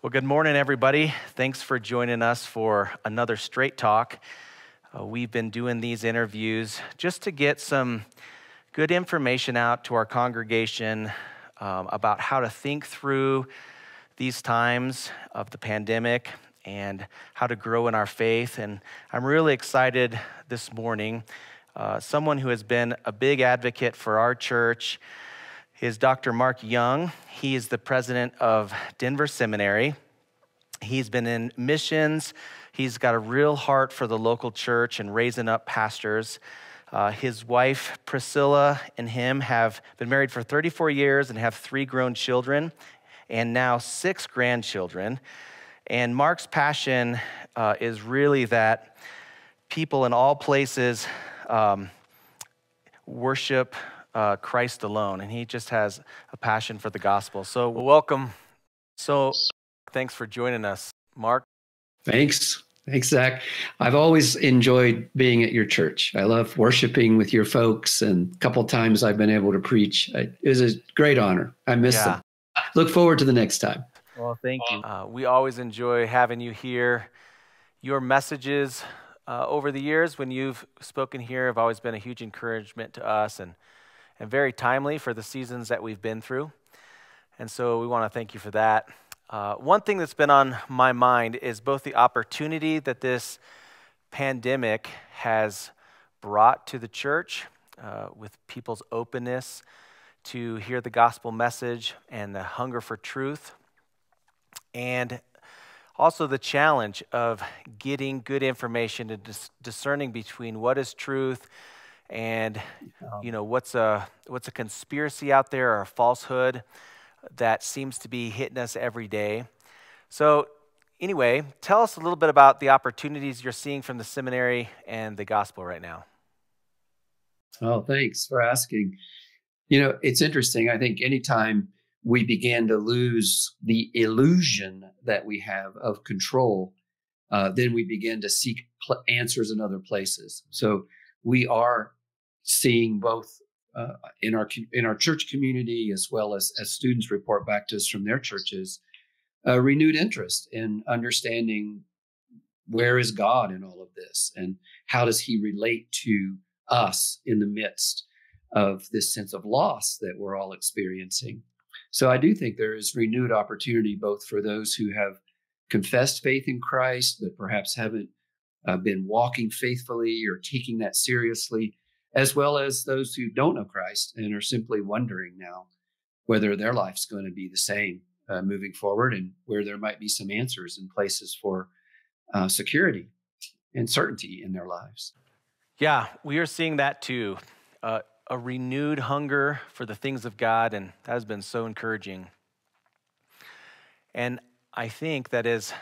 Well, good morning, everybody. Thanks for joining us for another Straight Talk. We've been doing these interviews just to get some good information out to our congregation about how to think through these times of the pandemic and how to grow in our faith. And I'm really excited this morning. Someone who has been a big advocate for our church is Dr. Mark Young. He is the president of Denver Seminary. He's been in missions. He's got a real heart for the local church and raising up pastors. His wife, Priscilla, and him have been married for 34 years and have 3 grown children and now 6 grandchildren. And Mark's passion is really that people in all places worship Christ alone, and he just has a passion for the gospel. So welcome. So thanks for joining us, Mark. Thanks, Zach. I've always enjoyed being at your church. I love worshiping with your folks, and a couple times I've been able to preach. It was a great honor. I miss them. Look forward to the next time. Well, thank you. We always enjoy having you here. Your messages over the years when you've spoken here have always been a huge encouragement to us and very timely for the seasons that we've been through. And so we want to thank you for that. One thing that's been on my mind is both the opportunity that this pandemic has brought to the church with people's openness to hear the gospel message and the hunger for truth, and also the challenge of getting good information and discerning between what is truth and what's a conspiracy out there or a falsehood that seems to be hitting us every day. So anyway, tell us a little bit about the opportunities you're seeing from the seminary and the gospel right now. Oh, thanks for asking. It's interesting. I think anytime we began to lose the illusion that we have of control, then we begin to seek answers in other places. So we are seeing both in our church community, as well as students report back to us from their churches, a renewed interest in understanding where is God in all of this, and how does he relate to us in the midst of this sense of loss that we're all experiencing. So I do think there is renewed opportunity both for those who have confessed faith in Christ, but perhaps haven't been walking faithfully or taking that seriously, as well as those who don't know Christ and are simply wondering now whether their life's going to be the same moving forward, and where there might be some answers and places for security and certainty in their lives. Yeah, we are seeing that too. A renewed hunger for the things of God, and that has been so encouraging. And I think that as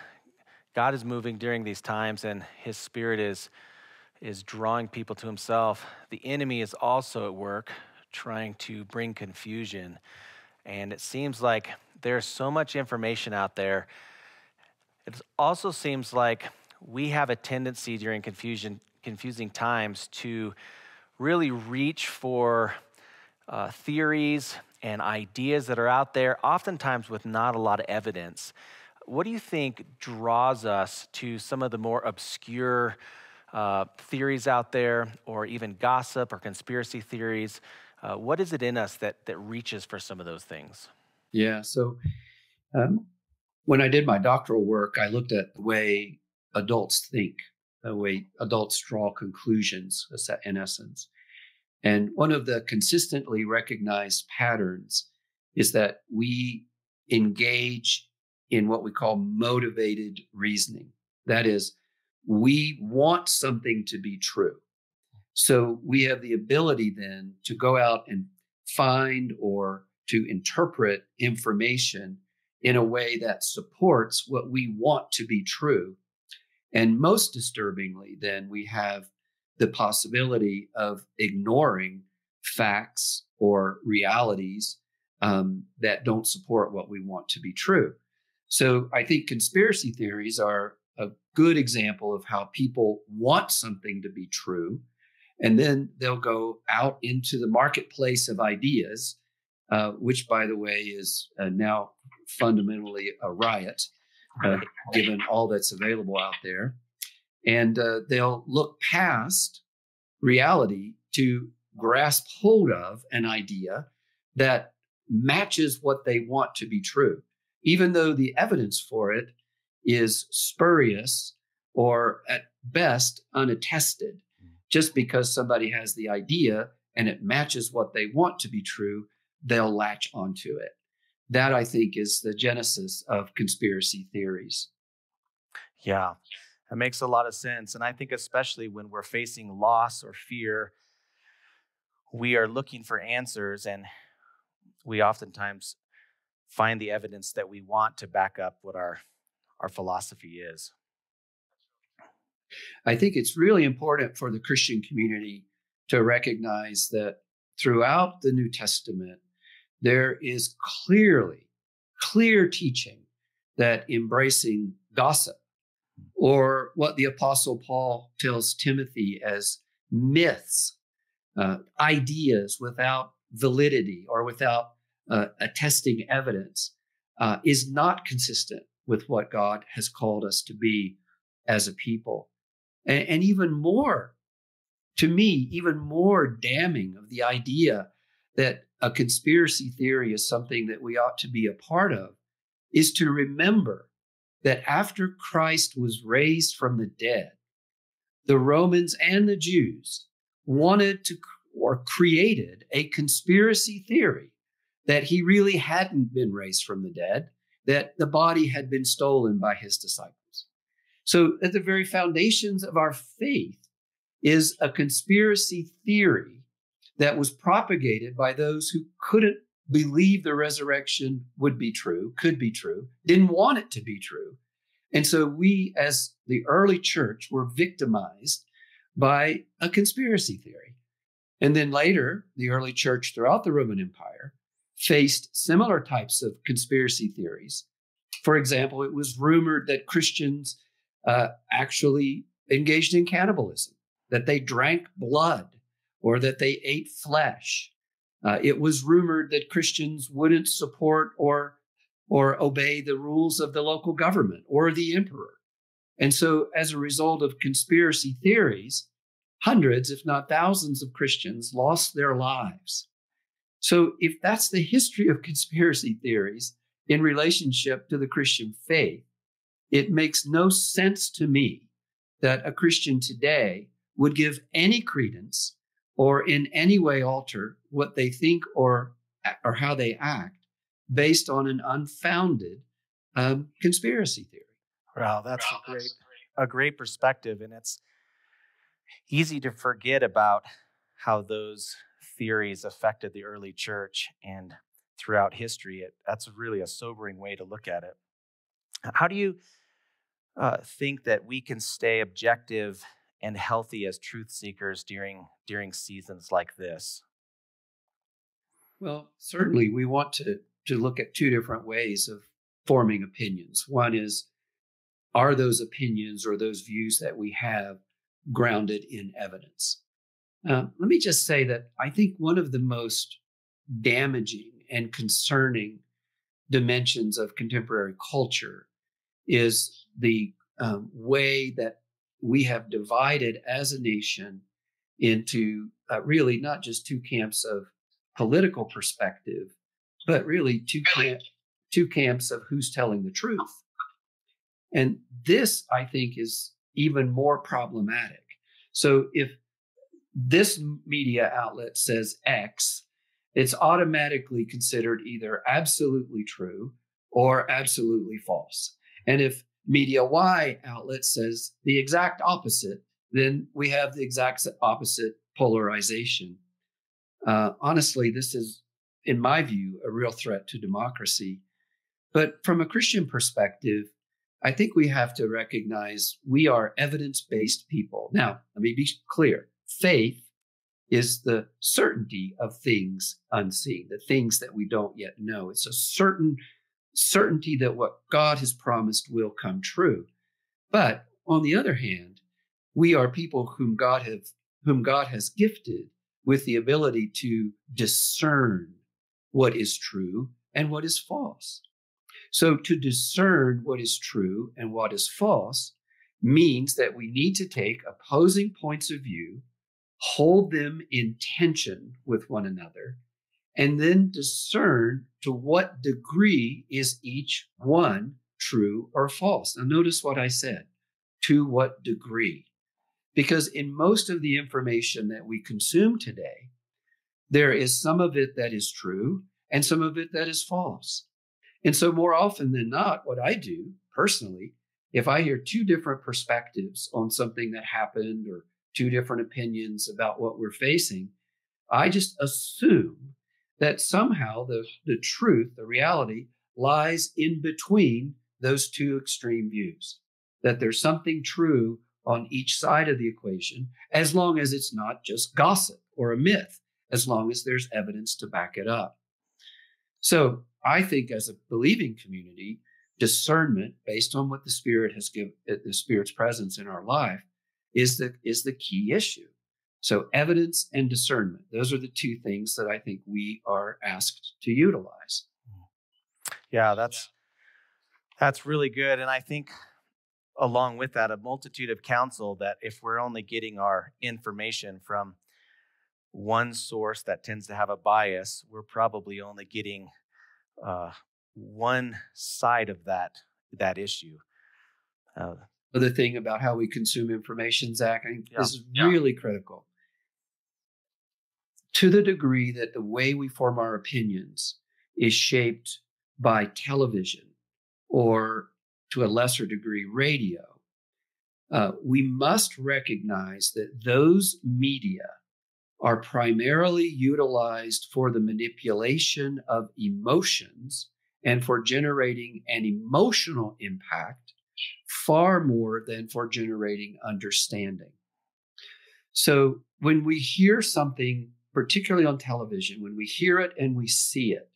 God is moving during these times and his Spirit is drawing people to himself, the enemy is also at work trying to bring confusion. And it seems like there's so much information out there. It also seems like we have a tendency during confusing times to really reach for theories and ideas that are out there, oftentimes with not a lot of evidence. What do you think draws us to some of the more obscure theories out there, or even gossip or conspiracy theories? What is it in us that reaches for some of those things? Yeah, so when I did my doctoral work, I looked at the way adults think, the way adults draw conclusions, in essence. And one of the consistently recognized patterns is that we engage in what we call motivated reasoning. That is, we want something to be true. So we have the ability then to go out and find or to interpret information in a way that supports what we want to be true. And most disturbingly, then we have the possibility of ignoring facts or realities that don't support what we want to be true. So I think conspiracy theories are a good example of how people want something to be true, and then they'll go out into the marketplace of ideas, which, by the way, is now fundamentally a riot. uh, given all that's available out there. And they'll look past reality to grasp hold of an idea that matches what they want to be true, even though the evidence for it is spurious or at best unattested. Just because somebody has the idea and it matches what they want to be true, they'll latch onto it. That, I think, is the genesis of conspiracy theories. Yeah, that makes a lot of sense. And I think especially when we're facing loss or fear, we are looking for answers, and we oftentimes find the evidence that we want to back up what our philosophy is. I think it's really important for the Christian community to recognize that throughout the New Testament, there is clear teaching that embracing gossip, or what the Apostle Paul tells Timothy as myths, ideas without validity or without attesting evidence, is not consistent with what God has called us to be as a people. And even more, to me, even more damning of the idea that a conspiracy theory is something that we ought to be a part of is to remember that after Christ was raised from the dead, the Romans and the Jews wanted to, or created, a conspiracy theory that he really hadn't been raised from the dead, that the body had been stolen by his disciples. So at the very foundations of our faith is a conspiracy theory that was propagated by those who couldn't believe the resurrection would be true, could be true, didn't want it to be true. And so we, as the early church, were victimized by a conspiracy theory. And then later, the early church throughout the Roman Empire faced similar types of conspiracy theories. For example, it was rumored that Christians actually engaged in cannibalism, that they drank blood, or that they ate flesh. It was rumored that Christians wouldn't support or obey the rules of the local government or the emperor. And so as a result of conspiracy theories, hundreds, if not thousands of Christians lost their lives. So if that's the history of conspiracy theories in relationship to the Christian faith, it makes no sense to me that a Christian today would give any credence or in any way alter what they think or how they act based on an unfounded conspiracy theory. Wow, that's a great perspective. And it's easy to forget about how those theories affected the early church and throughout history. That's really a sobering way to look at it. How do you think that we can stay objective and healthy as truth seekers during seasons like this? Well, certainly we want to look at two different ways of forming opinions. One is, are those opinions or those views that we have grounded in evidence? Let me just say that I think one of the most damaging and concerning dimensions of contemporary culture is the way that we have divided as a nation into really not just two camps of political perspective, but really two camps of who's telling the truth. And this, I think, is even more problematic. So if this media outlet says X, it's automatically considered either absolutely true or absolutely false. And if media Y outlet says the exact opposite, then we have the exact opposite polarization. Honestly, this is, in my view, a real threat to democracy. But from a Christian perspective, I think we have to recognize we are evidence-based people. Now, let me be clear. Faith is the certainty of things unseen, the things that we don't yet know. It's a certain certainty that what God has promised will come true. But on the other hand, we are people whom God has gifted with the ability to discern what is true and what is false. So to discern what is true and what is false means that we need to take opposing points of view, hold them in tension with one another, and then discern to what degree is each one true or false. Now, notice what I said, to what degree? Because in most of the information that we consume today, there is some of it that is true and some of it that is false. And so more often than not, what I do personally, if I hear two different perspectives on something that happened or two different opinions about what we're facing, I just assume that somehow the truth, the reality, lies in between those two extreme views, that there's something true on each side of the equation, as long as it's not just gossip or a myth, as long as there's evidence to back it up. So I think as a believing community, discernment based on what the Spirit has given, the Spirit's presence in our life, is the key issue. So evidence and discernment, those are the two things that I think we are asked to utilize. Yeah, that's really good. And I think along with that, a multitude of counsel, that if we're only getting our information from one source that tends to have a bias, we're probably only getting one side of that issue. Another thing about how we consume information, Zach, I think this is really critical. To the degree that the way we form our opinions is shaped by television or, to a lesser degree, radio, we must recognize that those media are primarily utilized for the manipulation of emotions and for generating an emotional impact far more than for generating understanding. So when we hear something, particularly on television, when we hear it and we see it,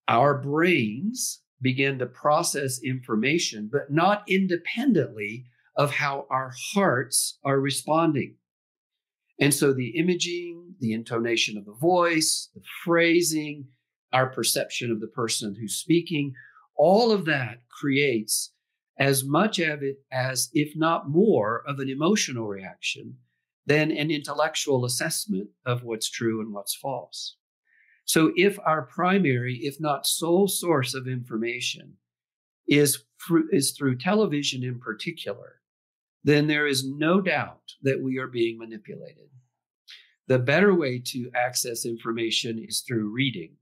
our brains begin to process information, but not independently of how our hearts are responding. And so the imaging, the intonation of the voice, the phrasing, our perception of the person who's speaking, all of that creates as much of it as, if not more, of an emotional reaction than an intellectual assessment of what's true and what's false. So if our primary, if not sole source of information is through television in particular, then there is no doubt that we are being manipulated. The better way to access information is through reading.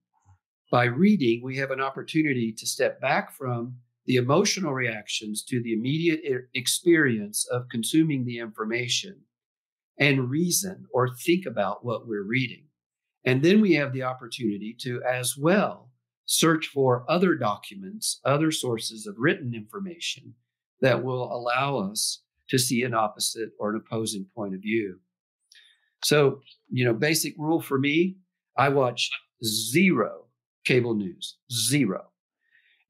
By reading, we have an opportunity to step back from the emotional reactions to the immediate experience of consuming the information and reason or think about what we're reading. And then we have the opportunity to, as well, search for other documents, other sources of written information that will allow us to see an opposite or an opposing point of view. So, basic rule for me, I watch zero cable news, zero.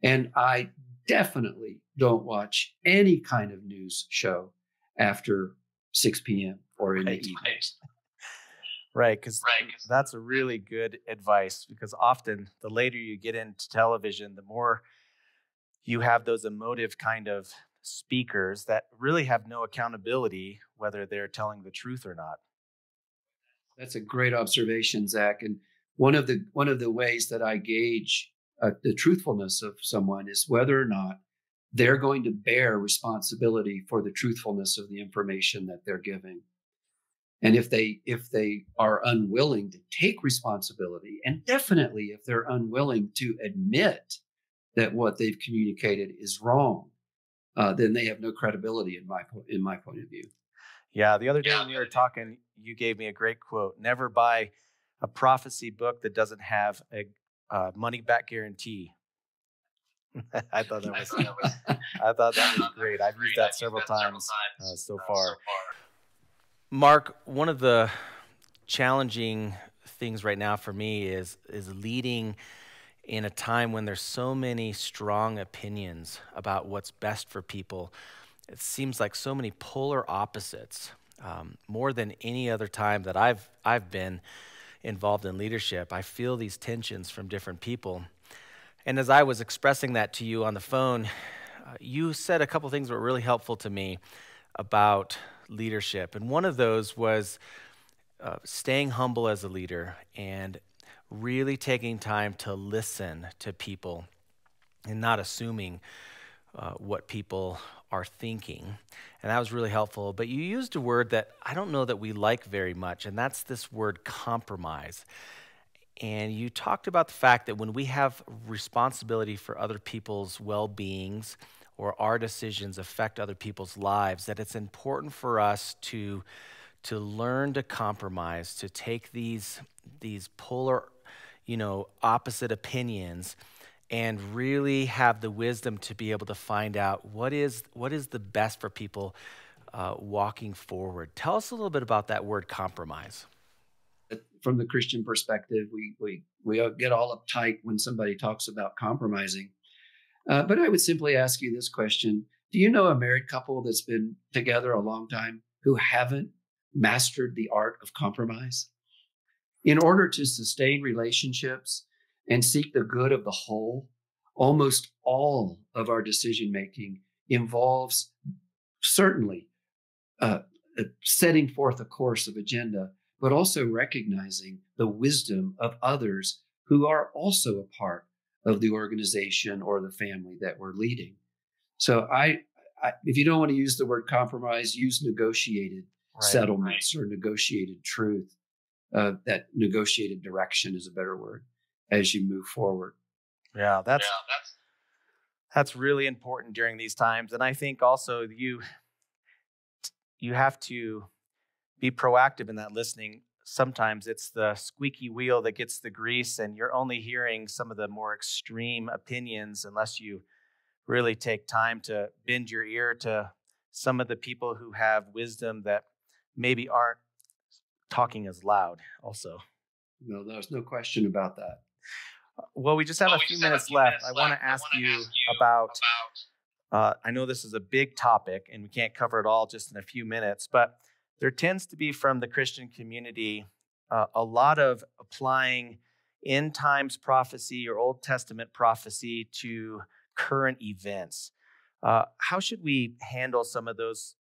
And I definitely don't watch any kind of news show after 6 p.m. or in the evening. Right, because that's a really good advice, because often the later you get into television, the more you have those emotive kind of speakers that really have no accountability whether they're telling the truth or not. That's a great observation, Zach. And one of the ways that I gauge the truthfulness of someone is whether or not they're going to bear responsibility for the truthfulness of the information that they're giving. And if they are unwilling to take responsibility, and definitely if they're unwilling to admit that what they've communicated is wrong, then they have no credibility in my point of view. Yeah, the other day when we were talking, you gave me a great quote: "Never buy a prophecy book that doesn't have a money-back guarantee." I thought that was great. I've used that several times so far. Mark, one of the challenging things right now for me is leading in a time when there's so many strong opinions about what's best for people. It seems like so many polar opposites. More than any other time that I've been involved in leadership, I feel these tensions from different people. And as I was expressing that to you on the phone, you said a couple things that were really helpful to me about leadership. And one of those was staying humble as a leader and really taking time to listen to people and not assuming what people are thinking. And that was really helpful. But you used a word that I don't know that we like very much, and that's this word compromise. And you talked about the fact that when we have responsibility for other people's well-beings or our decisions affect other people's lives, that it's important for us to learn to compromise, to take these polar, opposite opinions and really have the wisdom to be able to find out what is the best for people walking forward. Tell us a little bit about that word compromise. From the Christian perspective, we get all uptight when somebody talks about compromising. But I would simply ask you this question. Do you know a married couple that's been together a long time who haven't mastered the art of compromise? In order to sustain relationships and seek the good of the whole, almost all of our decision-making involves certainly setting forth a course of agenda, but also recognizing the wisdom of others who are also a part of the organization or the family that we're leading. So if you don't want to use the word compromise, use negotiated settlements or negotiated truth. That negotiated direction is a better word as you move forward. Yeah, that's really important during these times. And I think also you have to be proactive in that listening. Sometimes it's the squeaky wheel that gets the grease, and you're only hearing some of the more extreme opinions unless you really take time to bend your ear to some of the people who have wisdom that maybe aren't talking as loud also. No, there's no question about that. Well, we just have a few minutes left. I want to ask you about, I know this is a big topic and we can't cover it all just in a few minutes, but there tends to be from the Christian community a lot of applying end times prophecy or Old Testament prophecy to current events. How should we handle some of those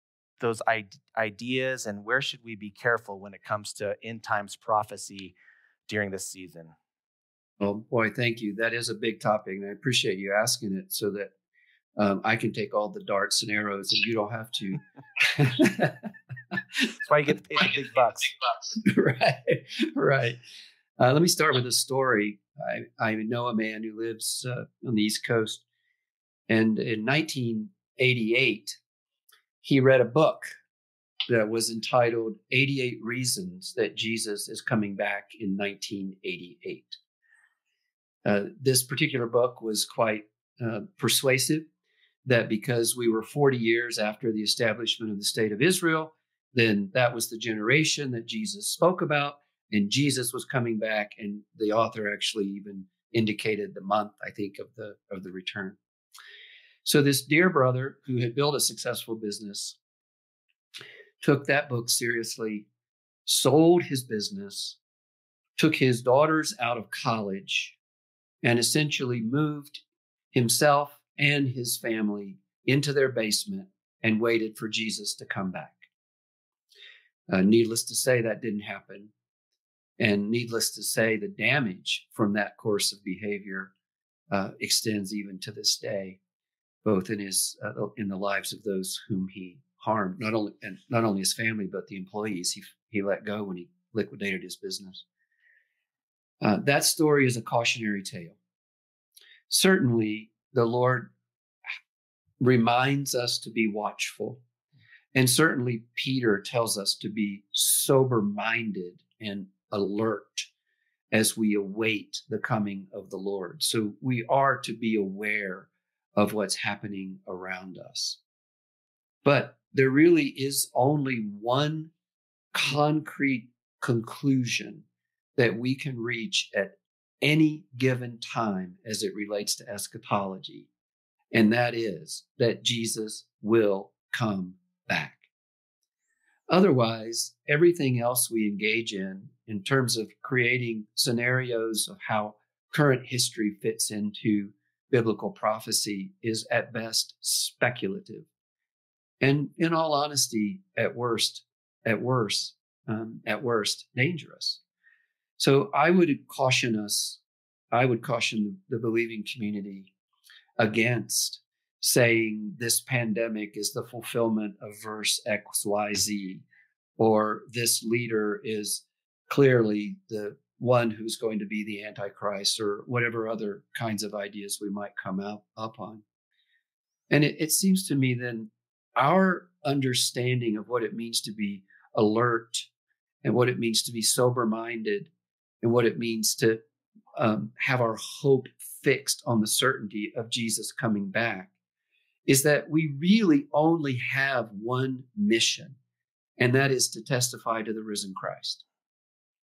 ideas, and where should we be careful when it comes to end times prophecy during this season? Oh boy, thank you. That is a big topic, and I appreciate you asking it so that I can take all the darts and arrows, and you don't have to. That's why you get to pay the big bucks. Right. Let me start with a story. I know a man who lives on the East Coast, and in 1988, he read a book that was entitled 88 Reasons That Jesus is Coming Back in 1988. This particular book was quite persuasive, that because we were 40 years after the establishment of the state of Israel, then that was the generation that Jesus spoke about, and Jesus was coming back, and the author actually even indicated the month, I think, of the return. So this dear brother who had built a successful business took that book seriously, sold his business, took his daughters out of college, and essentially moved himself and his family into their basement and waited for Jesus to come back. Needless to say, that didn't happen. And needless to say, the damage from that course of behavior extends even to this day, both in the lives of those whom he harmed, not only his family, but the employees he let go when he liquidated his business. That story is a cautionary tale. Certainly, the Lord reminds us to be watchful. And certainly, Peter tells us to be sober-minded and alert as we await the coming of the Lord. So we are to be aware of what's happening around us. But there really is only one concrete conclusion that we can reach at any given time as it relates to eschatology, and that is that Jesus will come back. Otherwise, everything else we engage in terms of creating scenarios of how current history fits into biblical prophecy is at best speculative. And in all honesty, at worst, dangerous. So I would caution the believing community against saying this pandemic is the fulfillment of verse XYZ, or this leader is clearly the one who's going to be the Antichrist, or whatever other kinds of ideas we might come up on. And it seems to me then our understanding of what it means to be alert, and what it means to be sober-minded, and what it means to have our hope fixed on the certainty of Jesus coming back, is that we really only have one mission, and that is to testify to the risen Christ.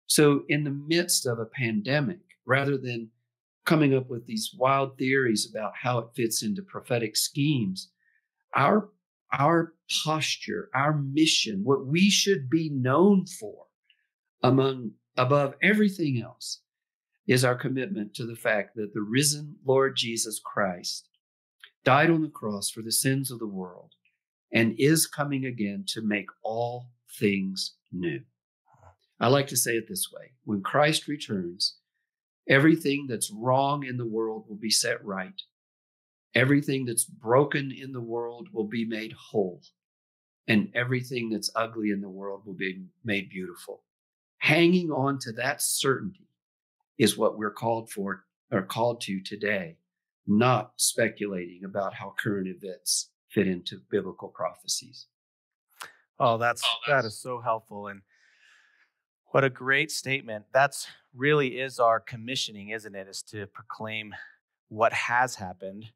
So in the midst of a pandemic, rather than coming up with these wild theories about how it fits into prophetic schemes, our posture, our mission, what we should be known for above everything else, is our commitment to the fact that the risen Lord Jesus Christ died on the cross for the sins of the world and is coming again to make all things new. I like to say it this way: when Christ returns, everything that's wrong in the world will be set right. Everything that's broken in the world will be made whole. And everything that's ugly in the world will be made beautiful. Hanging on to that certainty is what we're called to today, not speculating about how current events fit into biblical prophecies. Oh, that is so helpful. And what a great statement. That's really is our commissioning, isn't it? Is to proclaim what has happened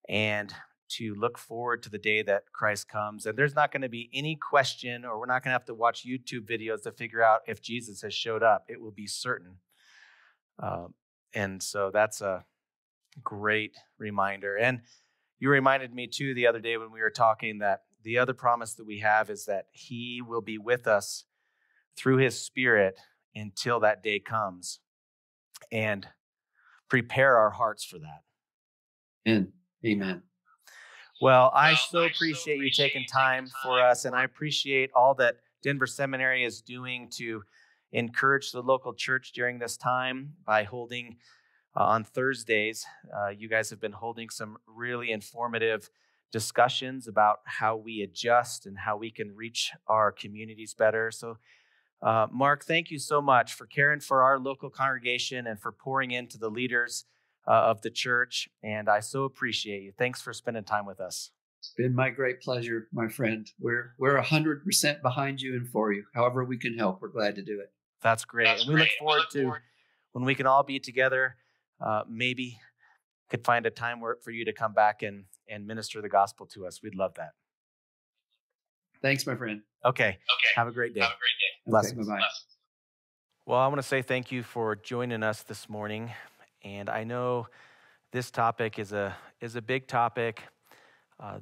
and to look forward to the day that Christ comes. And there's not going to be any question, or we're not going to have to watch YouTube videos to figure out if Jesus has showed up. It will be certain. And so that's a great reminder. And you reminded me too the other day when we were talking that the other promise that we have is that he will be with us through his Spirit until that day comes, and prepare our hearts for that. Amen. Well, I so appreciate you taking time for us, and I appreciate all that Denver Seminary is doing to encourage the local church during this time by holding on Thursdays. You guys have been holding some really informative discussions about how we adjust and how we can reach our communities better. So, Mark, thank you so much for caring for our local congregation and for pouring into the leaders of the church. And I so appreciate you. Thanks for spending time with us. It's been my great pleasure, my friend. We're 100% behind you and for you. However we can help, we're glad to do it. That's great. And we look forward to when we can all be together. Maybe could find a time for you to come back and minister the gospel to us. We'd love that. Thanks, my friend. Okay. Have a great day. Blessings. Okay, bye-bye. Well, I want to say thank you for joining us this morning. And I know this topic is a big topic.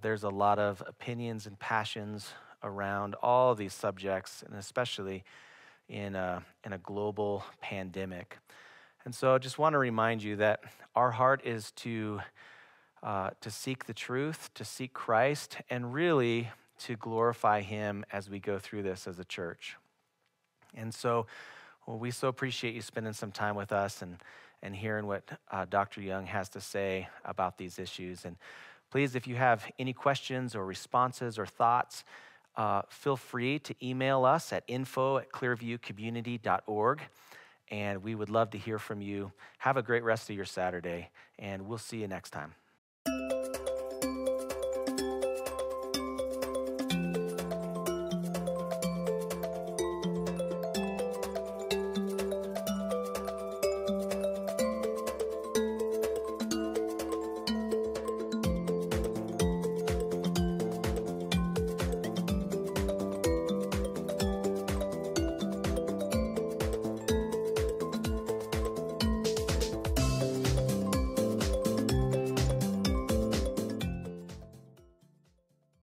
There's a lot of opinions and passions around all of these subjects, and especially in a global pandemic. And so I just want to remind you that our heart is to seek the truth, to seek Christ, and really to glorify him as we go through this as a church. And so we so appreciate you spending some time with us and hearing what Dr. Young has to say about these issues. And please, if you have any questions or responses or thoughts, feel free to email us at info@clearviewcommunity.org. And we would love to hear from you. Have a great rest of your Saturday, and we'll see you next time.